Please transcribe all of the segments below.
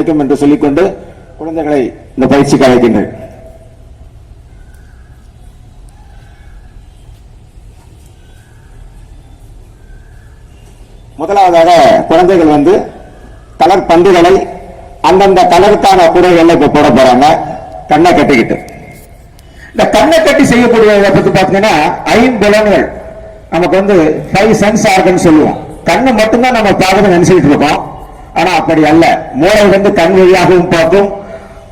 கிடைக்கும் என்று சொல்லிக்கொண்டு குழந்தைகளை இந்த பயிற்சிக்கு அழைக்கின்றேன். முதலாவதாக குழந்தைகள் கலர் பந்துகளை அந்தந்த கலருக்கான கூடைகள்ல இப்ப போட போறாங்க. கண்ணை கட்டிக்கிட்டு இந்த கண்ணை கட்டி செய்யக்கூடியதை பத்தி பாத்தீங்கன்னா ஐம்புலன்கள் நமக்கு 5 சென்ஸ் ஆர்கன் சொல்லுவோம். கண்ணு மட்டும்தான் நம்ம பார்க்க நினைச்சிட்டு இருக்கோம். ஆனா அப்படி அல்ல. மூளை கண் வழியாகவும் பார்க்கும்,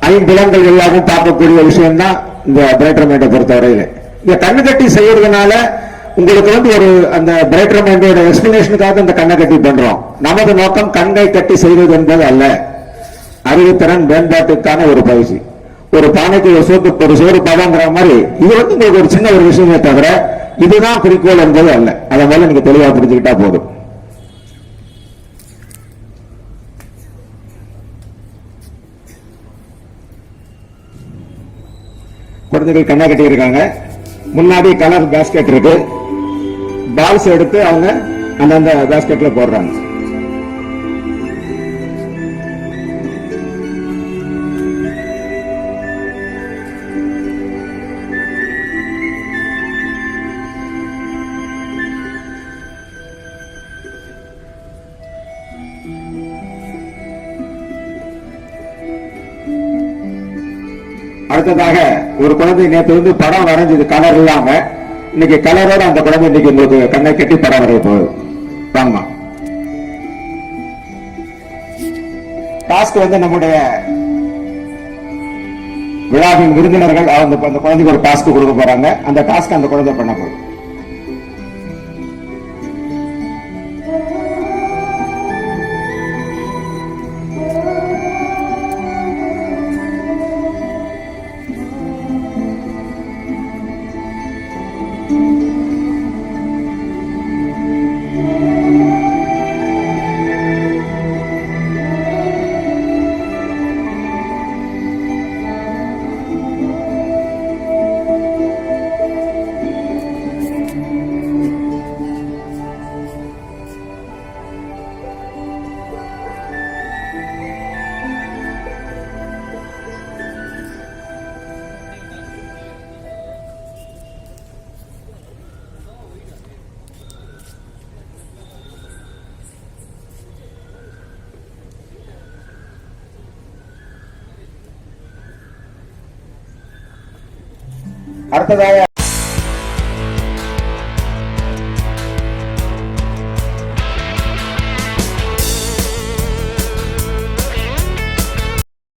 ஐம்புலன்கள் வழியாகவும் பார்க்கக்கூடிய விஷயம் தான் இந்த பிரைட்டர் மைண்டை பொறுத்தவரையில். இந்த கண்ணு கட்டி செய்யறதுனால உங்களுக்கு ஒரு அந்த பிரைட்டர் மைண்டோட எக்ஸ்பிளனேஷனுக்காக இந்த கண்ணை கட்டி பண்றோம். நமது நோக்கம் கண்ணை கட்டி செய்வது என்பது அல்ல, அறிவுத்திறன் மேம்பாட்டுக்கான ஒரு பயிற்சி. ஒரு பானைக்கு ஒரு சோறு பதங்கிற மாதிரி இது உங்களுக்கு ஒரு சின்ன ஒரு விஷயமே தவிர இதுதான் குறிக்கோள் என்பது அல்ல. அதை மேல நீங்க தெளிவா புரிஞ்சுக்கிட்டா போதும். குழந்தைகள் கண்ணை கட்டி இருக்காங்க. முன்னாடி கலர் பேஸ்கெட் இருக்கு. பால்ஸ் எடுத்து அவங்க அந்தந்த பேஸ்கெட்ல போடுறாங்க. அடுத்ததாக ஒரு குழந்தை நேற்று படம் வரைஞ்சது கலர் இல்லாம, இன்னைக்கு கலரோட அந்த குழந்தை இன்னைக்கு உங்களுக்கு கண்ணை கட்டி படம் வரைய போகுது. வாங்கம்மா. டாஸ்க் நம்முடைய விழாவின் விருந்தினர்கள் அந்த குழந்தைக்கு ஒரு டாஸ்க் கொடுக்க போறாங்க. அந்த டாஸ்க் அந்த குழந்தை பண்ண போகுது. அடுத்ததாக